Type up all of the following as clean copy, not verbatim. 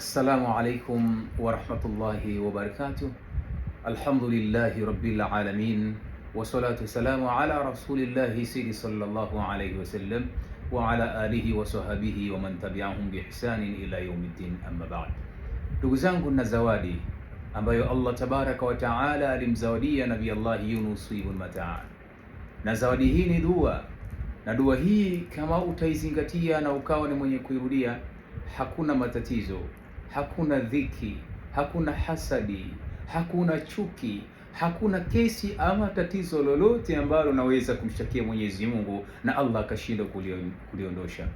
Assalamu alaikum warahmatullahi wabarakatuh. Alhamdulillahi rabbil alamin wassalatu wassalamu ala rasulillahi sayyidi sallallahu alayhi wasallam wa ala alihi wa sahbihi wa man tabi'ahum bi ihsanin ila yaumiddin, amma ba'd. Ndugu zangu, na zawadi ambayo Allah tabaraka wa taala alimzawadia Nabii Allah Yunus ibn Matta, na zawadi hii ni dua, na dua hii kama utaizingatia na ukawa ni mwenye kuirudia, hakuna matatizo, hakuna dhiki, hakuna hasadi, hakuna chuki, hakuna kesi ama tatizo lolote ambalo unaweza kumshtakia Mwenyezi Mungu na Allah akashindwa kuliondosha.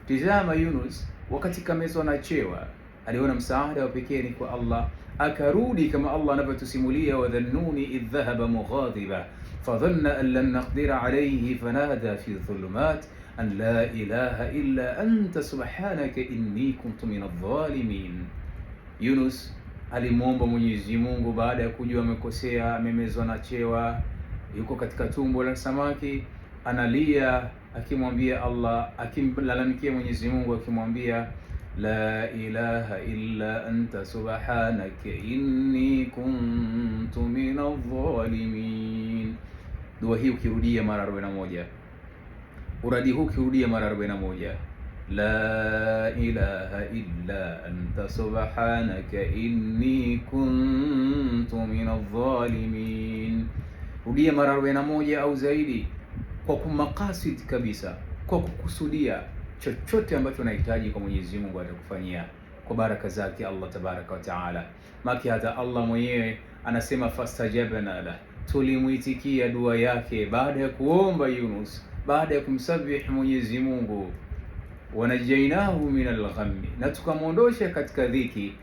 Tizama Yunus, wakati kamezwa na chewa, aliona msaada wa pekee ni kwa Allah, akarudi kama Allah anavyotusimulia, wa dhannuni idh dhahaba mughadiba fadhanna an lan naqdira alayhi fanada fi dhulumat an la ilaha illa anta subhanaka inni kuntu min adh-dhalimin. Yunus alimwomba Mwenyezi Mungu baada ya kujua amekosea, amemezwa na chewa, yuko katika tumbo la samaki, analia akimwambia Allah, akimlalamikia Mwenyezi Mungu, akimwambia la ilaha illa anta subhanaka inni kuntu min adh-dhalimin. Dua hii ukirudia mara 41, uradi huu ukirudia mara 41, la ilaha illa anta subhanaka inni kuntu min adh-dhalimin, rudia mara 41 au zaidi, kwa kumakasid kabisa, kwa kukusudia chochote ambacho unahitaji kwa Mwenyezi Mungu atakufanyia kwa baraka zake Allah tabaraka wa taala. Maki hata Allah mwenyewe anasema fastajabna la, tulimuitikia dua yake baada ya kuomba Yunus, baada ya kumsabihi Mwenyezi Mungu, wanajainahu min alghammi, na tukamwondosha katika dhiki.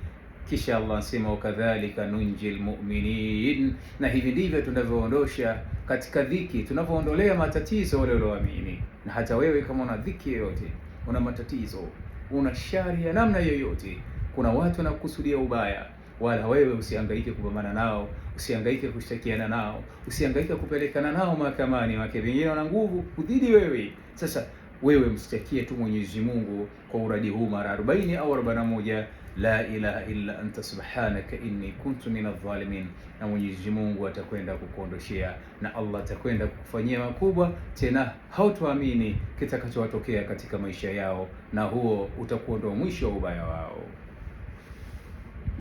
Kisha Allah anasema wakadhalika nunjil mu'minin, na hivi ndivyo tunavyoondosha katika dhiki, tunavyoondolea matatizo wale walioamini. Na hata wewe kama una dhiki yoyote, una matatizo, una shari ya namna yoyote, kuna watu wanakusudia ubaya, wala wewe usihangaike kupambana nao, usihangaike kushtakiana nao, usihangaike kupelekana nao mahakamani, wake wengine wana nguvu kudhidi wewe. Sasa wewe mshtakie tu Mwenyezi Mungu kwa uradi huu mara 40 au 41, la ilaha illa anta subhanaka inni kuntu min adh-dhalimin, na Mwenyezi Mungu atakwenda kukuondoshea, na Allah atakwenda kukufanyia makubwa, tena hautoamini kitakachowatokea katika maisha yao, na huo utakuwa ndio mwisho wa ubaya wao.